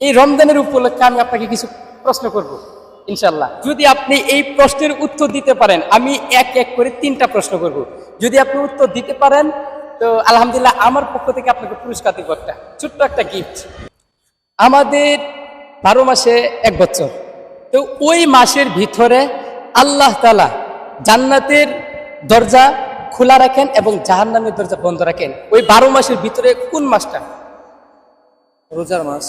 এই রমজানের উপলক্ষে আমি আপনাকে কিছু প্রশ্ন করব ইনশাল্লাহ। যদি আপনি এই প্রশ্নের উত্তর দিতে পারেন, আমি এক এক করে 3টা প্রশ্ন করব। যদি আপনি উত্তর দিতে পারেন তো আলহামদুলিল্লাহ, আমার পক্ষ থেকে আপনাকে পুরস্কার দিব একটা ছোট্ট একটা গিফট। আমাদের 12 মাসে 1 বছর, তো ওই মাসের ভিতরে আল্লাহ তাআলা জান্নাতের দরজা খোলা রাখেন এবং জাহান্নামের দরজা বন্ধ রাখেন। ওই 12 মাসের ভিতরে কোন মাসটা? রোজার মাস,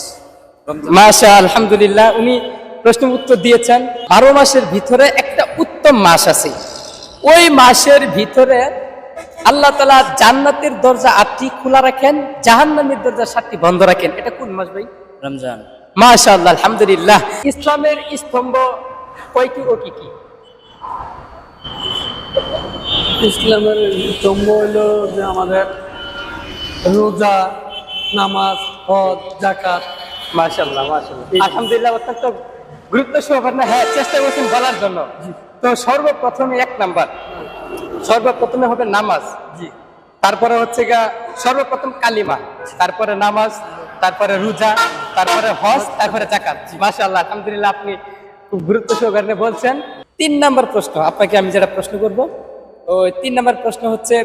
মাশা আলহামদুলিল্লাহ, উনি প্রশ্ন উত্তর দিয়েছেন। 12 মাসের ভিতরে একটা উত্তম মাস আছে। ওই মাসের ভিতরে আল্লাহ তাআলা জান্নাতের দরজা 8টি খোলা রাখেন, জাহান্নামের দরজা 7টি বন্ধ রাখেন। এটা কোন মাস ভাই? রমজান। মাশাআল্লাহ আলহামদুলিল্লাহ। ইসলামের স্তম্ভ কয়টি ও কি কি? ইসলামের স্তম্ভ হলো যে আমাদের রোজা, নামাজ, হজ, যাকাত। মাশাআল্লাহ মাশাআল্লাহ আলহামদুলিল্লাহ, অত্যন্ত গুরুত্ব সহকারে হ্যাঁ চেষ্টা করছেন বলার জন্য। তো সর্বপ্রথমে 1 নাম্বার, সর্বপ্রথমে হবে নামাজ, জি। তারপরে হচ্ছে গা সর্বপ্রথম কালিমা, তারপরে নামাজ, তারপরে রোজা, তারপরে হজ, তারপরে যাকাত। মাশাআল্লাহ আলহামদুলিল্লাহ, আপনি খুব গুরুত্ব সহকারে বলছেন। 3 নাম্বার প্রশ্ন আপনাকে আমি যেটা প্রশ্ন করব, ওই 3 নাম্বার প্রশ্ন হচ্ছে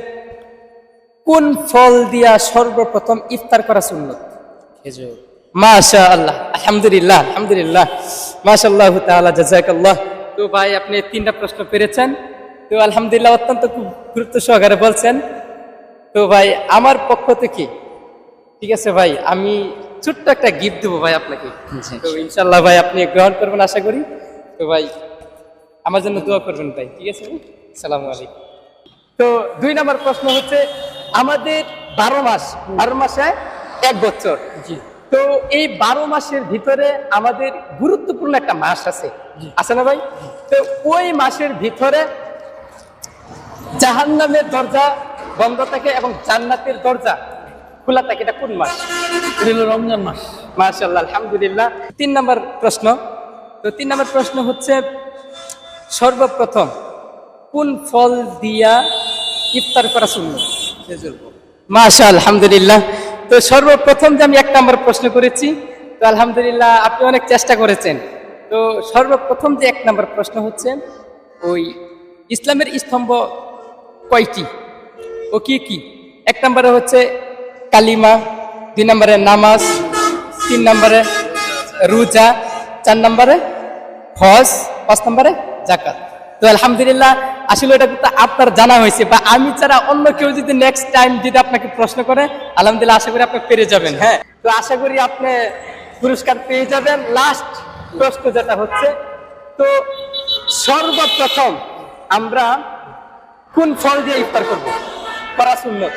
কোন ফল দিয়া সর্বপ্রথম ইফতার করা সুন্নত? খেজুর। মাশাআল্লাহ আলহামদুলিল্লাহ আলহামদুলিল্লাহ মাশাআল্লাহ তাআলা জাযাকাল্লাহ। তো ভাই আপনি 3টা প্রশ্ন পেরেছেন, তো আলহামদুলিল্লাহ অত্যন্ত খুব গুরুত্ব সহকারে বলছেন। তো ভাই আমার পক্ষ থেকে ঠিক আছে ভাই, আমি ছোট্ট একটা গিফট দেবো ভাই আপনাকে। তো ইনশাআল্লাহ ভাই আপনি গ্রহণ করবেন আশা করি। তো ভাই আমার জন্য দোয়া করবেন ভাই, ঠিক আছে ভাই? আসসালামু আলাইকুম। তো 2 নম্বর প্রশ্ন হচ্ছে আমাদের 12 মাস, 12 মাসে 1 বছর। জি। তো এই 12 মাসের ভিতরে আমাদের গুরুত্বপূর্ণ একটা মাস আছে, আছে না ভাই? তো ওই মাসের ভিতরে জাহান্নামের দরজা বন্ধ থাকে এবং জান্নাতের দরজা খোলা থাকে। এটা কোন মাস? এটা হলো রমজান মাস। মাশাআল্লাহ আলহামদুলিল্লাহ। 3 নম্বর প্রশ্ন, তো 3 নম্বর প্রশ্ন হচ্ছে সর্বপ্রথম কোন ফল দিয়া ইফতার করা সুন্নাত? খেজুর ফল। মাশাআল্লাহ আলহামদুলিল্লাহ। তো সর্বপ্রথম যে আমি 1 নম্বর প্রশ্ন করেছি, তো আলহামদুলিল্লাহ আপনি অনেক চেষ্টা করেছেন। তো সর্বপ্রথম যে 1 নম্বর প্রশ্ন হচ্ছে ওই ইসলামের স্তম্ভ কয়টি ও কি কি? 1 নম্বরে হচ্ছে কালিমা, 2 নম্বরে নামাজ, 3 নম্বরে রোজা, 4 নম্বরে হজ, 5 নম্বরে যাকাত। তো আলহামদুলিল্লাহ আসলে এটা কিন্তু আপনার জানা হয়েছে, বা আমি ছাড়া অন্য কেউ যদি নেক্সট টাইম যদি আপনাকে প্রশ্ন করে আলহামদুলিল্লাহ আশা করি আপনি পেরে যাবেন। হ্যাঁ, তো আশা করি আপনি পুরস্কার পেয়ে যাবেন। লাস্ট প্রশ্ন যেটা হচ্ছে, তো সর্বপ্রথম আমরা কোন ফল দিয়ে ইফতার করব করা সুন্নত?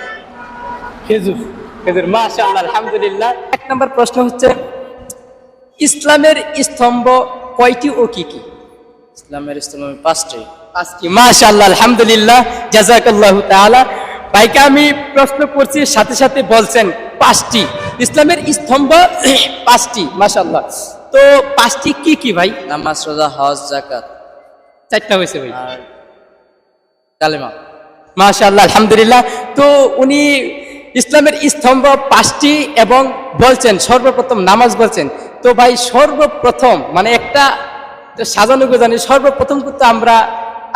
খেজুর। খেজুর। মাশাআল্লাহ আলহামদুলিল্লাহ। 1 নম্বর প্রশ্ন হচ্ছে ইসলামের স্তম্ভ কয়টি ও কি কি? ইসলামের স্তম্ভ 5টি। 5টি। মাশাআল্লাহ আলহামদুলিল্লাহ জাযাকাল্লাহু তাআলা। ভাইকে আমি প্রশ্ন করছি সাথে সাথে বলছেন 5টি। ইসলামের স্তম্ভ 5টি। মাশাআল্লাহ। তো 5টি কি কি ভাই? নামাজ, রোজা, হজ, যাকাত 4টা হয়েছে ভাই। আর কালিমা। মাশাআল্লাহ আলহামদুলিল্লাহ। তো উনি ইসলামের স্তম্ভ 5টি এবং বলছেন সর্বপ্রথম নামাজ বলছেন। তো ভাই সর্বপ্রথম মানে একটা সাজানো গোজানি সর্বপ্রথম কিন্তু আমরা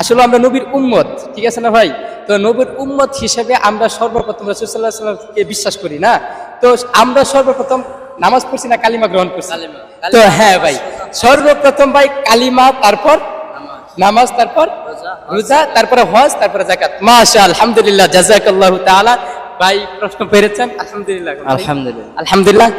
আসলে আমরা নবীর উম্মত, ঠিক আছে না ভাই? তো নবীর উম্মত হিসেবে আমরা সর্বপ্রথম রাসূল সাল্লাল্লাহু আলাইহি ওয়াসাল্লামকে বিশ্বাস করি না? তো আমরা সর্বপ্রথম নামাজ পড়ছি না কালিমা গ্রহণ করছি? কালিমা। তো হ্যাঁ ভাই, সর্বপ্রথম ভাই কালিমা, তারপর নামাজ, তারপর রোজা, তারপরে হজ, তারপরে যাকাত। মাশাআল্লাহ আলহামদুলিল্লাহ জাযাকাল্লাহু তাআলা। ভাই প্রশ্ন পেরেছেন আলহামদুলিল্লাহ। আলহামদুলিল্লাহ। আলহামদুলিল্লাহ।